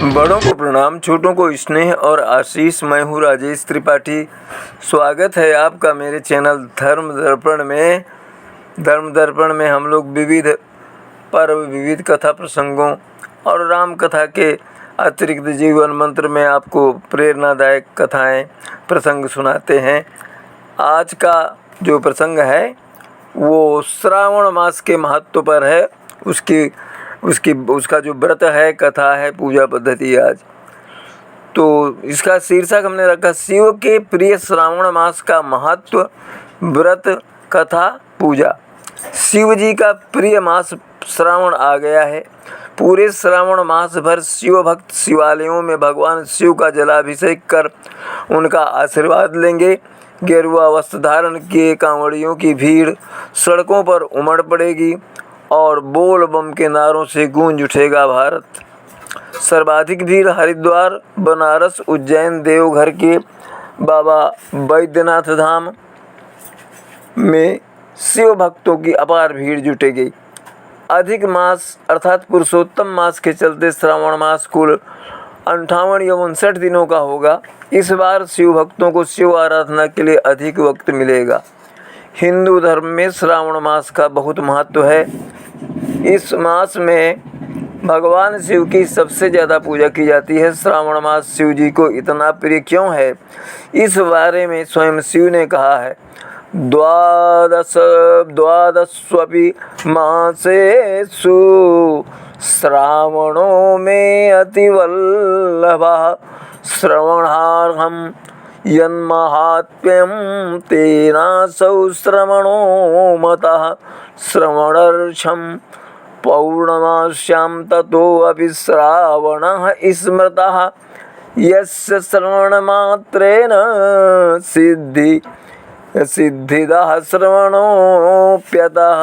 बड़ों को प्रणाम, छोटों को स्नेह और आशीष। मैं हूँ राजेश त्रिपाठी। स्वागत है आपका मेरे चैनल धर्म दर्पण में हम लोग विविध पर्व, विविध कथा प्रसंगों और राम कथा के अतिरिक्त जीवन मंत्र में आपको प्रेरणादायक कथाएं प्रसंग सुनाते हैं। आज का जो प्रसंग है वो श्रावण मास के महत्व पर है। उसका जो व्रत है, कथा है, पूजा पद्धति आज। तो इसका शीर्षक हमने रखा शिव के प्रिय श्रावण मास का महत्व, व्रत, कथा, पूजा। शिव जी का प्रिय मास श्रावण आ गया है। पूरे श्रावण मास भर शिव भक्त शिवालयों में भगवान शिव का जलाभिषेक कर उनका आशीर्वाद लेंगे। गेरुआ वस्त्र धारण किए कांवड़ियों की भीड़ सड़कों पर उमड़ पड़ेगी और बोल बम के नारों से गूंज उठेगा भारत। सर्वाधिक भीड़ हरिद्वार, बनारस, उज्जैन, देवघर के बाबा बैद्यनाथ धाम में शिव भक्तों की अपार भीड़ जुटेगी। अधिक मास अर्थात पुरुषोत्तम मास के चलते श्रावण मास कुल 58 या 59 दिनों का होगा। इस बार शिव भक्तों को शिव आराधना के लिए अधिक वक्त मिलेगा। हिंदू धर्म में श्रावण मास का बहुत महत्व है। इस मास में भगवान शिव की सबसे ज़्यादा पूजा की जाती है। श्रावण मास शिव जी को इतना प्रिय क्यों है, इस बारे में स्वयं शिव ने कहा है। द्वादशस्वपि मासेषु श्रावणो में अतिवल्लभः श्रवणार्हं यन्माहात्म्यं तेनासौ श्रवणो मतः श्रवणार्हं पौर्णमास्यां ततोऽपि श्रावणः स्मृतः यस्य श्रवणमात्रेण सिद्धिदः श्रवणोप्यतः।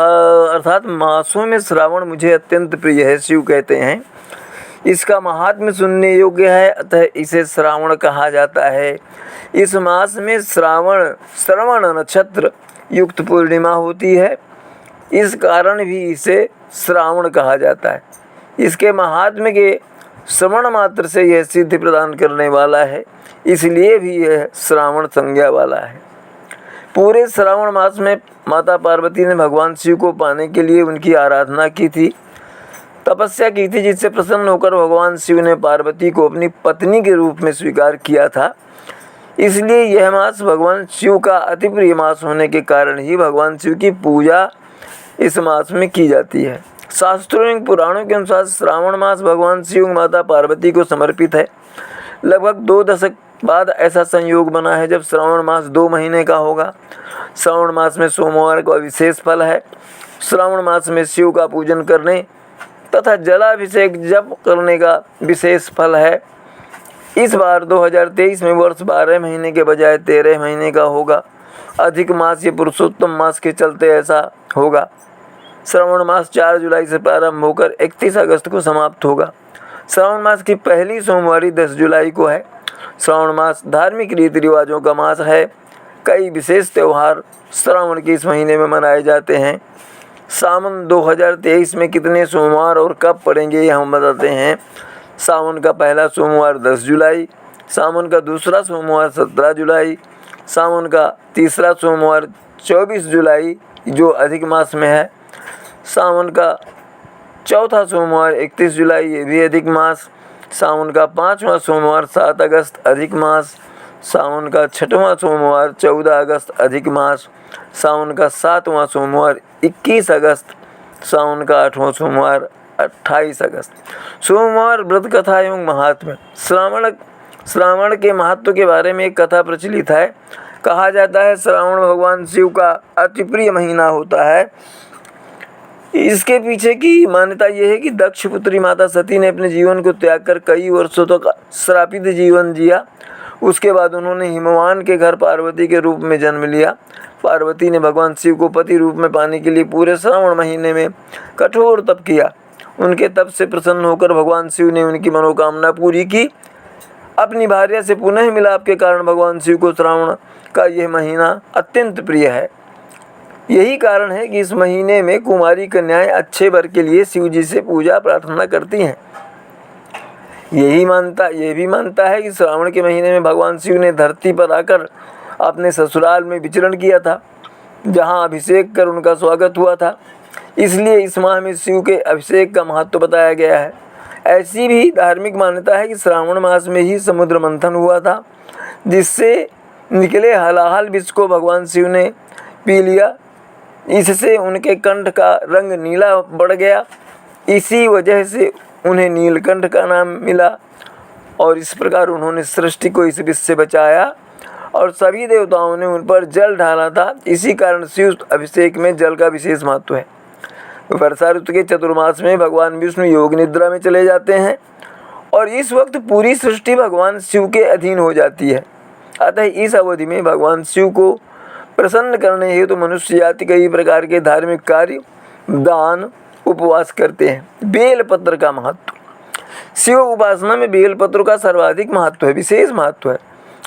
अर्थात मासों में श्रावण मुझे अत्यंत प्रिय है, शिव कहते हैं। इसका महात्म्य सुनने योग्य है, अतः इसे श्रावण कहा जाता है। इस मास में श्रवण नक्षत्र युक्त पूर्णिमा होती है, इस कारण भी इसे श्रावण कहा जाता है। इसके महात्म्य के श्रवण मात्र से यह सिद्धि प्रदान करने वाला है, इसलिए भी यह श्रावण संज्ञा वाला है। पूरे श्रावण मास में माता पार्वती ने भगवान शिव को पाने के लिए उनकी आराधना की थी, तपस्या की थी, जिससे प्रसन्न होकर भगवान शिव ने पार्वती को अपनी पत्नी के रूप में स्वीकार किया था। इसलिए यह मास भगवान शिव का अति प्रिय मास होने के कारण ही भगवान शिव की पूजा इस मास में की जाती है। शास्त्रों एवं पुराणों के अनुसार श्रावण मास भगवान शिव माता पार्वती को समर्पित है। लगभग 2 दशक बाद ऐसा संयोग बना है जब श्रावण मास 2 महीने का होगा। श्रावण मास में सोमवार का विशेष फल है। श्रावण मास में शिव का पूजन करने तथा जलाभिषेक जप करने का विशेष फल है। इस बार 2023 में वर्ष 12 महीने के बजाय 13 महीने का होगा। अधिक मास या पुरुषोत्तम मास के चलते ऐसा होगा। श्रावण मास 4 जुलाई से प्रारंभ होकर 31 अगस्त को समाप्त होगा। श्रावण मास की पहली सोमवारी 10 जुलाई को है। श्रावण मास धार्मिक रीति रिवाजों का मास है। कई विशेष त्यौहार श्रावण के इस महीने में मनाए जाते हैं। सावन 2023 में कितने सोमवार और कब पड़ेंगे ये हम बताते हैं। सावन का पहला सोमवार 10 जुलाई, सावन का दूसरा सोमवार 17 जुलाई, सावन का तीसरा सोमवार 24 जुलाई जो अधिक मास में है, सावन का चौथा सोमवार 31 जुलाई ये भी अधिक मास, सावन का 5वां सोमवार 7 अगस्त अधिक मास, सावन का 6वां सोमवार 14 अगस्त अधिक मास, सावन का 7वां सोमवार 21 अगस्त, सावन का 8वां सोमवार 28 अगस्त। सोमवार व्रत कथा एवं महात्म्य। श्रावण के महत्व के बारे में एक कथा प्रचलित है। कहा जाता है श्रावण भगवान शिव का अति प्रिय महीना होता है। इसके पीछे की मान्यता यह है कि दक्ष पुत्री माता सती ने अपने जीवन को त्याग कर कई वर्षों तक श्रापित जीवन जिया। उसके बाद उन्होंने हिमवान के घर पार्वती के रूप में जन्म लिया। पार्वती ने भगवान शिव को पति रूप में पाने के लिए पूरे श्रावण महीने में कठोर तप किया। उनके तप से प्रसन्न होकर भगवान शिव ने उनकी मनोकामना पूरी की। अपनी भार्या से पुनः मिलाप के कारण भगवान शिव को श्रावण का यह महीना अत्यंत प्रिय है। यही कारण है कि इस महीने में कुमारी कन्याएं अच्छे वर के लिए शिव जी से पूजा प्रार्थना करती हैं। ये भी मानता है कि श्रावण के महीने में भगवान शिव ने धरती पर आकर अपने ससुराल में विचरण किया था, जहाँ अभिषेक कर उनका स्वागत हुआ था। इसलिए इस माह में शिव के अभिषेक का महत्व बताया गया है। ऐसी भी धार्मिक मान्यता है कि श्रावण मास में ही समुद्र मंथन हुआ था, जिससे निकले हलाहल विष को भगवान शिव ने पी लिया। इससे उनके कंठ का रंग नीला बढ़ गया। इसी वजह से उन्हें नीलकंठ का नाम मिला और इस प्रकार उन्होंने सृष्टि को इस विष से बचाया और सभी देवताओं ने उन पर जल ढाला था। इसी कारण शिव अभिषेक में जल का विशेष महत्व है। वर्षा ऋतु के चतुर्मास में भगवान विष्णु योग निद्रा में चले जाते हैं और इस वक्त पूरी सृष्टि भगवान शिव के अधीन हो जाती है। अतः इस अवधि में भगवान शिव को प्रसन्न करने हेतु तो मनुष्य जाति कई प्रकार के धार्मिक कार्य, दान, उपवास करते हैं। बेलपत्र का महत्व। शिव उपासना में बेलपत्र का सर्वाधिक महत्व है, विशेष महत्व है।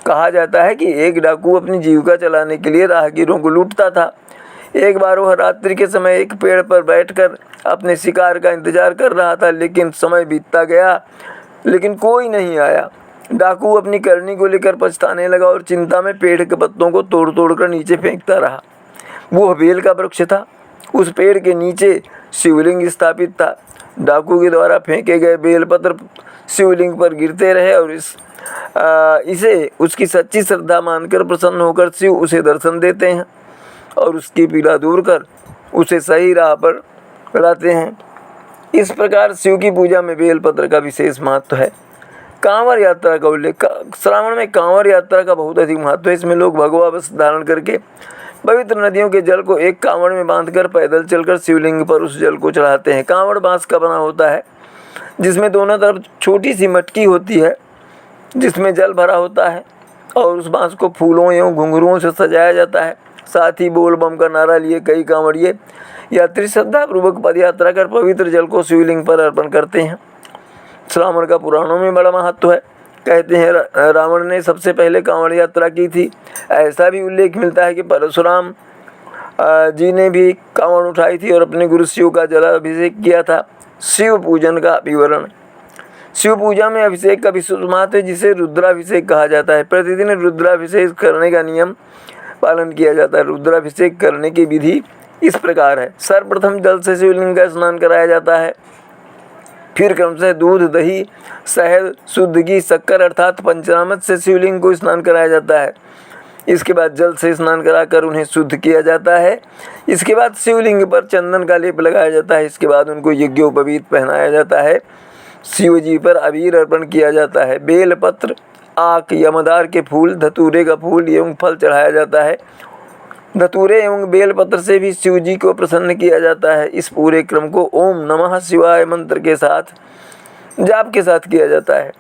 कहा जाता है कि एक डाकू अपनी जीविका चलाने के लिए राहगीरों को लूटता था। एक बार वह रात्रि के समय एक पेड़ पर बैठकर अपने शिकार का इंतजार कर रहा था, लेकिन समय बीतता गया लेकिन कोई नहीं आया। डाकू अपनी करनी को लेकर पछताने लगा और चिंता में पेड़ के पत्तों को तोड़ तोड़ कर नीचे फेंकता रहा। वो बेल का वृक्ष था। उस पेड़ के नीचे शिवलिंग स्थापित था। डाकू के द्वारा फेंके गए बेलपत्र शिवलिंग पर गिरते रहे और इसे उसकी सच्ची श्रद्धा मानकर प्रसन्न होकर शिव उसे दर्शन देते हैं और उसकी पीड़ा दूर कर उसे सही राह पर लाते हैं। इस प्रकार शिव की पूजा में बेलपत्र का विशेष महत्व है। कांवर यात्रा का उल्लेख। श्रावण में कांवर यात्रा का बहुत अधिक महत्व है। इसमें लोग भगवा वस्त्र धारण करके पवित्र नदियों के जल को एक कांवड़ में बांधकर पैदल चलकर शिवलिंग पर उस जल को चढ़ाते हैं। कांवड़ बांस का बना होता है, जिसमें दोनों तरफ छोटी सी मटकी होती है जिसमें जल भरा होता है और उस बांस को फूलों एवं घुंघरुओं से सजाया जाता है। साथ ही बोल बम का नारा लिए कई कांवड़िए यात्री श्रद्धापूर्वक पद यात्रा कर पवित्र जल को शिवलिंग पर अर्पण करते हैं। श्रावण का पुराणों में बड़ा महत्व है। कहते हैं रावण ने सबसे पहले कांवड़ यात्रा की थी। ऐसा भी उल्लेख मिलता है कि परशुराम जी ने भी कांवड़ उठाई थी और अपने गुरु शिव का जलाभिषेक किया था। शिव पूजन का विवरण। शिव पूजा में अभिषेक का विशेष महत्व है, जिसे रुद्राभिषेक कहा जाता है। प्रतिदिन रुद्राभिषेक करने का नियम पालन किया जाता है। रुद्राभिषेक करने की विधि इस प्रकार है। सर्वप्रथम जल से शिवलिंग का स्नान कराया जाता है। फिर क्रमशः दूध, दही, शहद, शुद्ध घी, शक्कर अर्थात पंचामृत से शिवलिंग को स्नान कराया जाता है। इसके बाद जल से स्नान कराकर उन्हें शुद्ध किया जाता है। इसके बाद शिवलिंग पर चंदन का लेप लगाया जाता है। इसके बाद उनको यज्ञोपवीत पहनाया जाता है। शिव जी पर अबीर अर्पण किया जाता है। बेलपत्र, आक, यमदार के फूल, धतूरे का फूल एवं फल चढ़ाया जाता है। धतूरे एवं बेलपत्र से भी शिव जी को प्रसन्न किया जाता है। इस पूरे क्रम को ओम नमः शिवाय मंत्र के साथ, जाप के साथ किया जाता है।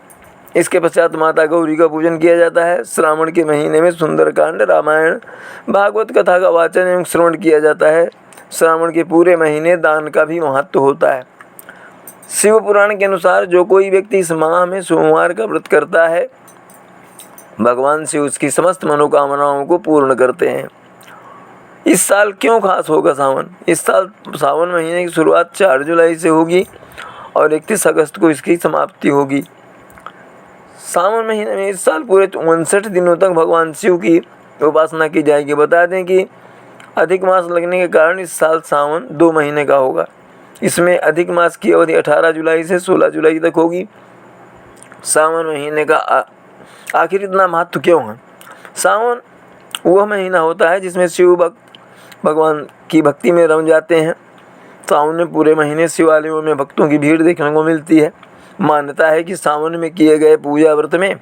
इसके पश्चात माता गौरी का पूजन किया जाता है। श्रावण के महीने में सुंदरकांड, रामायण, भागवत कथा का वाचन एवं श्रवण किया जाता है। श्रावण के पूरे महीने दान का भी महत्व होता है। शिव पुराण के अनुसार जो कोई व्यक्ति इस माह में सोमवार का व्रत करता है, भगवान शिव उसकी समस्त मनोकामनाओं को पूर्ण करते हैं। इस साल क्यों खास होगा सावन? इस साल सावन महीने की शुरुआत 4 जुलाई से होगी और 31 अगस्त को इसकी समाप्ति होगी। सावन महीने में इस साल पूरे 59 दिनों तक भगवान शिव की उपासना की जाएगी। बता दें कि अधिक मास लगने के कारण इस साल सावन 2 महीने का होगा। इसमें अधिक मास की अवधि 18 जुलाई से 16 जुलाई तक होगी। सावन महीने का आखिर इतना महत्व क्यों है? सावन वह महीना होता है जिसमें शिव भक्त भगवान की भक्ति में रम जाते हैं। सावन में पूरे महीने शिवालयों में भक्तों की भीड़ देखने को मिलती है। मान्यता है कि सावन में किए गए पूजा व्रत में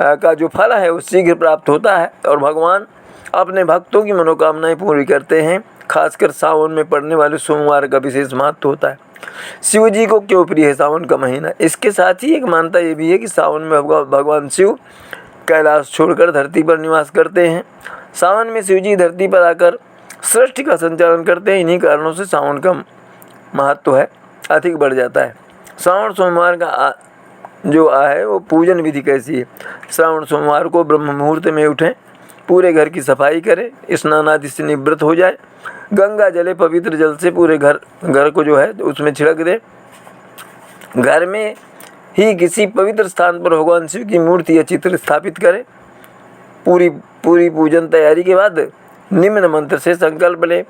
का जो फल है वो शीघ्र प्राप्त होता है और भगवान अपने भक्तों की मनोकामनाएं पूरी करते हैं। खासकर सावन में पड़ने वाले सोमवार का विशेष महत्व होता है। शिव जी को क्यों प्रिय है सावन का महीना? इसके साथ ही एक मान्यता ये भी है कि सावन में भगवान शिव कैलाश छोड़कर धरती पर निवास करते हैं। सावन में शिव जी धरती पर आकर सृष्टि का संचालन करते हैं। इन्हीं कारणों से सावन का महत्व है अधिक बढ़ जाता है। श्रावण सोमवार का जो है वो पूजन विधि कैसी है? श्रावण सोमवार को ब्रह्म मुहूर्त में उठें, पूरे घर की सफाई करें, स्नान आदि से निवृत्त हो जाए, गंगा जले पवित्र जल से पूरे घर को जो है उसमें छिड़क दे। घर में ही किसी पवित्र स्थान पर भगवान शिव की मूर्ति या चित्र स्थापित करें। पूरी पूजन तैयारी के बाद निम्न मंत्र से संकल्प लें।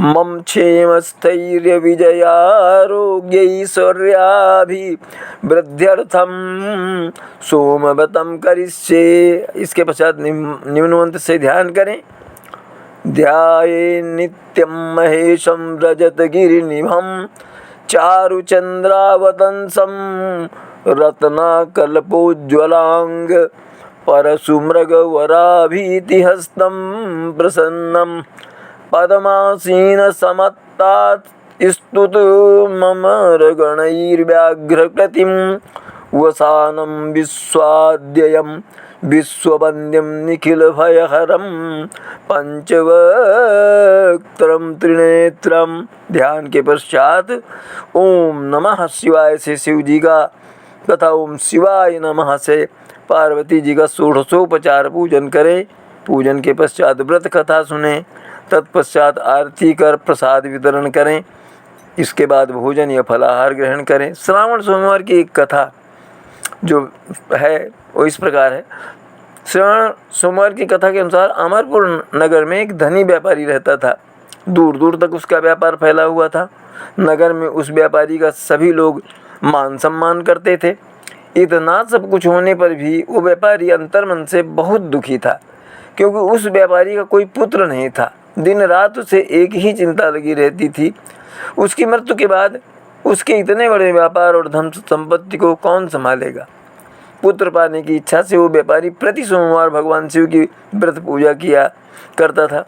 मम क्षेम स्थैर्य विजयारोग्यैश्वर्याभिवृद्ध्यर्थम सोमवतम करिष्ये। इसके पश्चात निम्न मंत्र से ध्यान करें। ध्याये नित्यं महेशं रजतगिरिनिभं चारुचन्द्रावतंसं रत्नाकल्पोज्ज्वलांग परशुमृगवराभीतिहस्तं प्रसन्नं पद्मासीनसमत्तात् स्तुतुममरगणैर्व्याघ्रकृतिं वसानं विश्वाद्ययं विश्ववन्द्यं निखिलभयहरं पंचवक्त्रं त्रिनेत्रं। ध्यान के पश्चात ओम नमः शिवाय से शिव जी का तथा ओम शिवाय नमः से पार्वती जी का षोडशोपचार पूजन करें। पूजन के पश्चात व्रत कथा सुने, तत्पश्चात आरती कर प्रसाद वितरण करें। इसके बाद भोजन या फलाहार ग्रहण करें। श्रावण सोमवार की एक कथा जो है वो इस प्रकार है। श्रावण सोमवार की कथा के अनुसार अमरपुर नगर में एक धनी व्यापारी रहता था। दूर दूर तक उसका व्यापार फैला हुआ था। नगर में उस व्यापारी का सभी लोग मान सम्मान करते थे। इतना सब कुछ होने पर भी वो व्यापारी अंतर्मन से बहुत दुखी था, क्योंकि उस व्यापारी का कोई पुत्र नहीं था। दिन रात उसे एक ही चिंता लगी रहती थी, उसकी मृत्यु के बाद उसके इतने बड़े व्यापार और धन संपत्ति को कौन संभालेगा। पुत्र पाने की इच्छा से वो व्यापारी प्रति सोमवार भगवान शिव की व्रत पूजा किया करता था।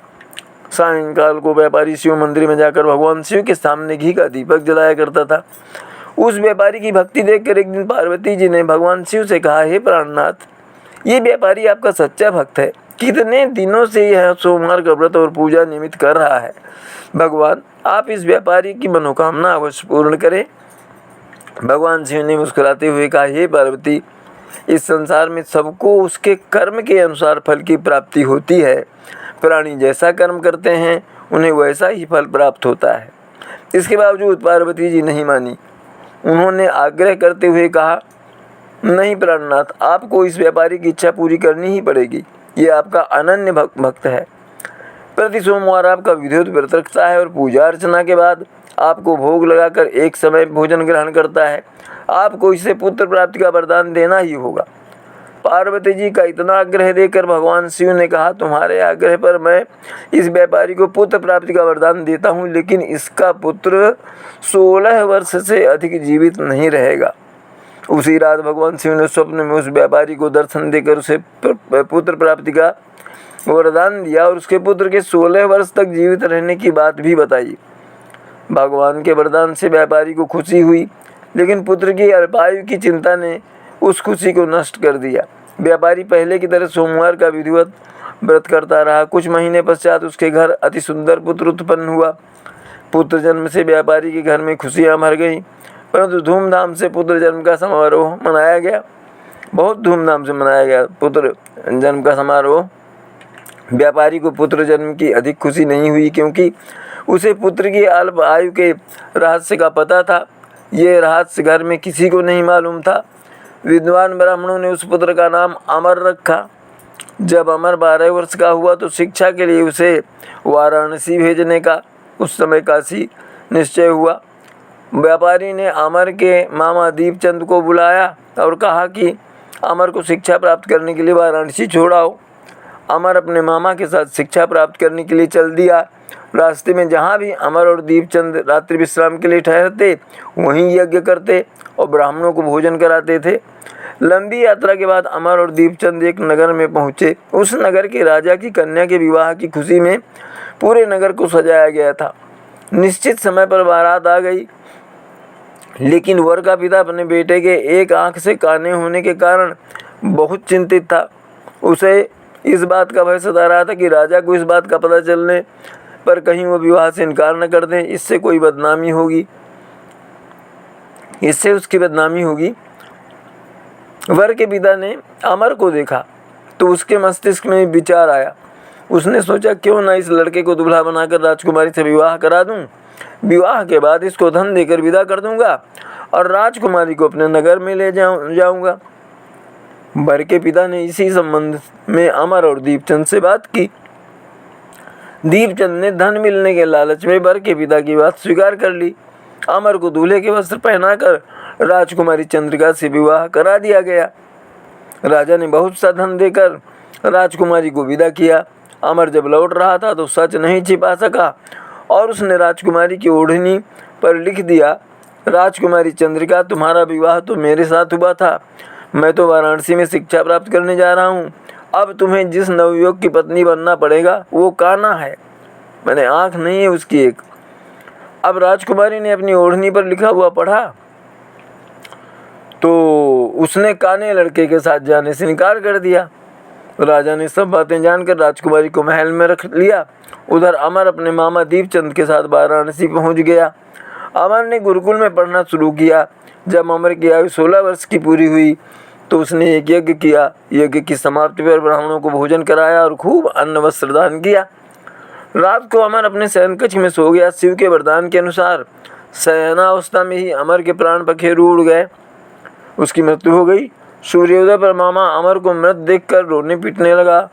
सायंकाल को व्यापारी शिव मंदिर में जाकर भगवान शिव के सामने घी का दीपक जलाया करता था। उस व्यापारी की भक्ति देखकर एक दिन पार्वती जी ने भगवान शिव से कहा, हे प्राणनाथ, ये व्यापारी आपका सच्चा भक्त है। कितने दिनों से यह सोमवार का व्रत और पूजा निमित्त कर रहा है। भगवान, आप इस व्यापारी की मनोकामना अवश्य पूर्ण करें। भगवान शिव ने मुस्कुराते हुए कहा, हे पार्वती, इस संसार में सबको उसके कर्म के अनुसार फल की प्राप्ति होती है। प्राणी जैसा कर्म करते हैं उन्हें वैसा ही फल प्राप्त होता है। इसके बावजूद पार्वती जी नहीं मानी। उन्होंने आग्रह करते हुए कहा, नहीं प्राणनाथ, आपको इस व्यापारी की इच्छा पूरी करनी ही पड़ेगी। ये आपका अनन्य भक्त है। प्रति सोमवार आपका विधिवत व्रत रखता है और पूजा अर्चना के बाद आपको भोग लगाकर एक समय भोजन ग्रहण करता है। आपको इससे पुत्र प्राप्ति का वरदान देना ही होगा। पार्वती जी का इतना आग्रह देकर भगवान शिव ने कहा, तुम्हारे आग्रह पर मैं इस व्यापारी को पुत्र प्राप्ति का वरदान देता हूँ, लेकिन इसका पुत्र 16 वर्ष से अधिक जीवित नहीं रहेगा। उसी रात भगवान शिव ने स्वप्न में उस व्यापारी को दर्शन देकर उसे पुत्र प्राप्ति का वरदान दिया और उसके पुत्र के 16 वर्ष तक जीवित रहने की बात भी बताई। भगवान के वरदान से व्यापारी को खुशी हुई, लेकिन पुत्र की अल्पायु की चिंता ने उस खुशी को नष्ट कर दिया। व्यापारी पहले की तरह सोमवार का विधिवत व्रत करता रहा। कुछ महीने पश्चात उसके घर अति सुंदर पुत्र उत्पन्न हुआ। पुत्र जन्म से व्यापारी के घर में खुशियाँ भर गईं, परंतु धूमधाम से पुत्र जन्म का समारोह मनाया गया। बहुत धूमधाम से मनाया गया पुत्र जन्म का समारोह। व्यापारी को पुत्र जन्म की अधिक खुशी नहीं हुई, क्योंकि उसे पुत्र की अल्प आयु के रहस्य का पता था। ये रहस्य घर में किसी को नहीं मालूम था। विद्वान ब्राह्मणों ने उस पुत्र का नाम अमर रखा। जब अमर 12 वर्ष का हुआ तो शिक्षा के लिए उसे वाराणसी भेजने का उस समय काशी निश्चय हुआ। व्यापारी ने अमर के मामा दीपचंद को बुलाया और कहा कि अमर को शिक्षा प्राप्त करने के लिए वाराणसी छोड़ाओ। अमर अपने मामा के साथ शिक्षा प्राप्त करने के लिए चल दिया। रास्ते में जहाँ भी अमर और दीपचंद रात्रि विश्राम के लिए ठहरते, वहीं यज्ञ करते और ब्राह्मणों को भोजन कराते थे। लंबी यात्रा के बाद अमर और दीपचंद एक नगर में पहुँचे। उस नगर के राजा की कन्या के विवाह की खुशी में पूरे नगर को सजाया गया था। निश्चित समय पर बारात आ गई, लेकिन वर का पिता अपने बेटे के एक आंख से काने होने के कारण बहुत चिंतित था। उसे इस बात का भय सता रहा था कि राजा को इस बात का पता चलने पर कहीं वो विवाह से इनकार न कर दें, इससे कोई बदनामी होगी, इससे उसकी बदनामी होगी। वर के पिता ने अमर को देखा तो उसके मस्तिष्क में विचार आया। उसने सोचा, क्यों ना इस लड़के को दूल्हा बनाकर राजकुमारी से विवाह करा दूं। विवाह के बाद इसको धन देकर विदा कर दूंगा और राजकुमारी को अपने नगर में ले जाऊंगा। वर के पिता ने इसी संबंध में अमर और दीपचंद से बात की। दीपचंद ने धन मिलने के लालच में वर के पिता की बात स्वीकार कर ली। अमर को दूल्हे के वस्त्र पहनाकर राजकुमारी चंद्रिका से विवाह करा दिया गया। राजा ने बहुत सा धन देकर राजकुमारी को विदा किया। अमर जब लौट रहा था तो सच नहीं छिपा सका और उसने राजकुमारी की ओढ़नी पर लिख दिया, राजकुमारी चंद्रिका, तुम्हारा विवाह तो मेरे साथ हुआ था। मैं तो वाराणसी में शिक्षा प्राप्त करने जा रहा हूँ। अब तुम्हें जिस नवयुवक की पत्नी बनना पड़ेगा वो काना है, मैंने आँख नहीं है उसकी एक। अब राजकुमारी ने अपनी ओढ़नी पर लिखा हुआ पढ़ा तो उसने काने लड़के के साथ जाने से इनकार कर दिया। राजा ने सब बातें जानकर राजकुमारी को महल में रख लिया। उधर अमर अपने मामा दीपचंद के साथ वाराणसी पहुंच गया। अमर ने गुरुकुल में पढ़ना शुरू किया। जब अमर की आयु 16 वर्ष की पूरी हुई तो उसने एक यज्ञ किया। यज्ञ की समाप्ति पर ब्राह्मणों को भोजन कराया और खूब अन्न वस्त्र दान किया। रात को अमर अपने शयन कक्ष में सो गया। शिव के वरदान के अनुसार शयनावस्था में ही अमर के प्राण पखेरु उड़ गए, उसकी मृत्यु हो गई। सूर्योदय पर मामा अमर को मृत देखकर रोने पीटने लगा।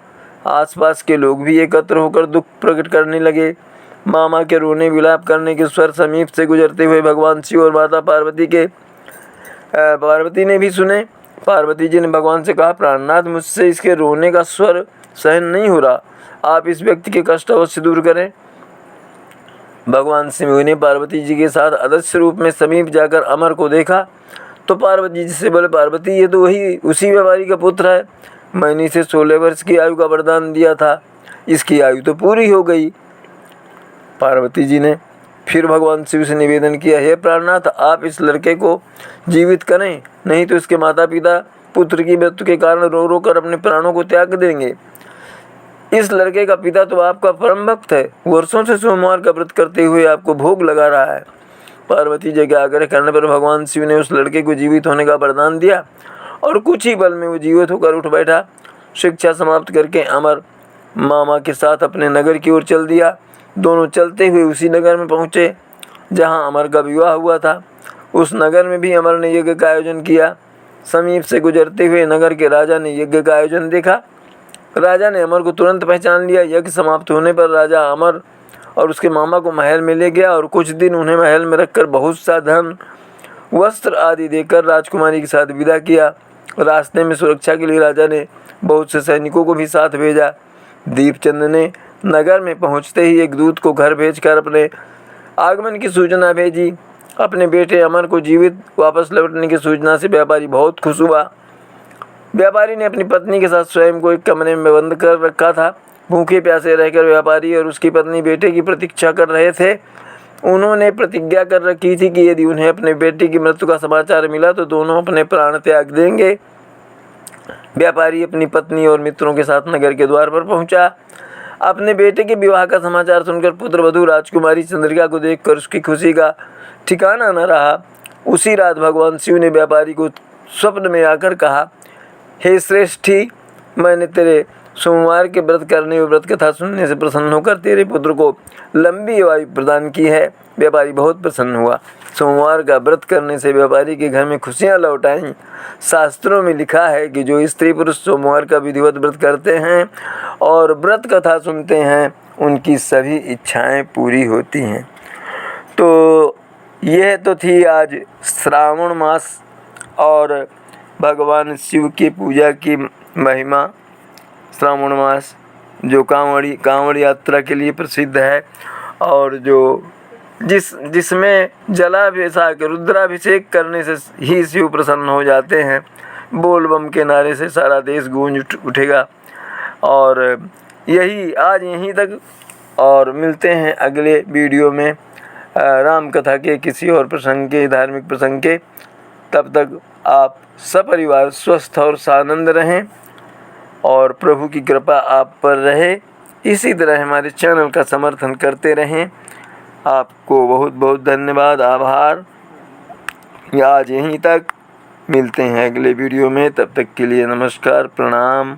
आसपास के लोग भी एकत्र होकर दुख प्रकट करने लगे। मामा के रोने विलाप करने के स्वर समीप से गुजरते हुए भगवान शिव और माता पार्वती ने भी सुने। पार्वती जी ने भगवान से कहा, प्राणनाथ, मुझसे इसके रोने का स्वर सहन नहीं हो रहा, आप इस व्यक्ति के कष्ट अवश्य दूर करें। भगवान शिव ने पार्वती जी के साथ अदृश्य रूप में समीप जाकर अमर को देखा तो पार्वती जी से बोले, पार्वती, ये तो वही उसी व्यापारी का पुत्र है। मैंने इसे 16 वर्ष की आयु का वरदान दिया था, इसकी आयु तो पूरी हो गई। पार्वती जी ने फिर भगवान शिव से निवेदन किया, हे प्राणनाथ, आप इस लड़के को जीवित करें, नहीं तो इसके माता पिता पुत्र की मृत्यु के कारण रो रो कर अपने प्राणों को त्याग देंगे। इस लड़के का पिता तो आपका परम भक्त है, वर्षों से सोमवार का व्रत करते हुए आपको भोग लगा रहा है। पार्वती जी के आग्रह करने पर भगवान शिव ने उस लड़के को जीवित होने का वरदान दिया और कुछ ही पल में वो जीवित होकर उठ बैठा। शिक्षा समाप्त करके अमर मामा के साथ अपने नगर की ओर चल दिया। दोनों चलते हुए उसी नगर में पहुँचे जहाँ अमर का विवाह हुआ था। उस नगर में भी अमर ने यज्ञ का आयोजन किया। समीप से गुजरते हुए नगर के राजा ने यज्ञ का आयोजन देखा। राजा ने अमर को तुरंत पहचान लिया। यज्ञ समाप्त होने पर राजा अमर और उसके मामा को महल में ले गया और कुछ दिन उन्हें महल में रखकर बहुत सा धन, वस्त्र आदि देकर राजकुमारी के साथ विदा किया। रास्ते में सुरक्षा के लिए राजा ने बहुत से सैनिकों को भी साथ भेजा। दीपचंद ने नगर में पहुंचते ही एक दूत को घर भेजकर अपने आगमन की सूचना भेजी। अपने बेटे अमर को जीवित वापस लौटने की सूचना से व्यापारी बहुत खुश हुआ। व्यापारी ने अपनी पत्नी के साथ स्वयं को एक कमरे में बंद कर रखा था। भूखे प्यासे रहकर व्यापारी और उसकी पत्नी बेटे की प्रतीक्षा कर रहे थे। उन्होंने प्रतिज्ञा कर रखी थी कि यदि उन्हें अपने बेटे की मृत्यु का समाचार मिला तो दोनों अपने प्राण त्याग देंगे। व्यापारी अपनी पत्नी और मित्रों के साथ नगर के द्वार पर पहुंचा। अपने बेटे के विवाह का समाचार सुनकर पुत्रवधू राजकुमारी चंद्रिका को देखकर उसकी खुशी का ठिकाना न रहा। उसी रात भगवान शिव ने व्यापारी को स्वप्न में आकर कहा, हे श्रेष्ठी, मैंने तेरे सोमवार के व्रत करने और व्रत कथा सुनने से प्रसन्न होकर तेरे पुत्र को लंबी आयु प्रदान की है। व्यापारी बहुत प्रसन्न हुआ। सोमवार का व्रत करने से व्यापारी के घर में खुशियां लौट आईं। शास्त्रों में लिखा है कि जो स्त्री पुरुष सोमवार का विधिवत व्रत करते हैं और व्रत कथा सुनते हैं उनकी सभी इच्छाएं पूरी होती हैं। तो यह तो थी आज श्रावण मास और भगवान शिव की पूजा की महिमा। श्रावण मास जो कांवड़ यात्रा के लिए प्रसिद्ध है और जो जिसमें जलाभिषेक रुद्राभिषेक करने से ही शिव प्रसन्न हो जाते हैं। बोल बम के नारे से सारा देश गूंज उठेगा। और यही आज यहीं तक, और मिलते हैं अगले वीडियो में राम कथा के किसी और प्रसंग के, धार्मिक प्रसंग के। तब तक आप सपरिवार स्वस्थ और सानंद रहें और प्रभु की कृपा आप पर रहे। इसी तरह हमारे चैनल का समर्थन करते रहें। आपको बहुत बहुत धन्यवाद, आभार। आज यहीं तक, मिलते हैं अगले वीडियो में। तब तक के लिए नमस्कार, प्रणाम।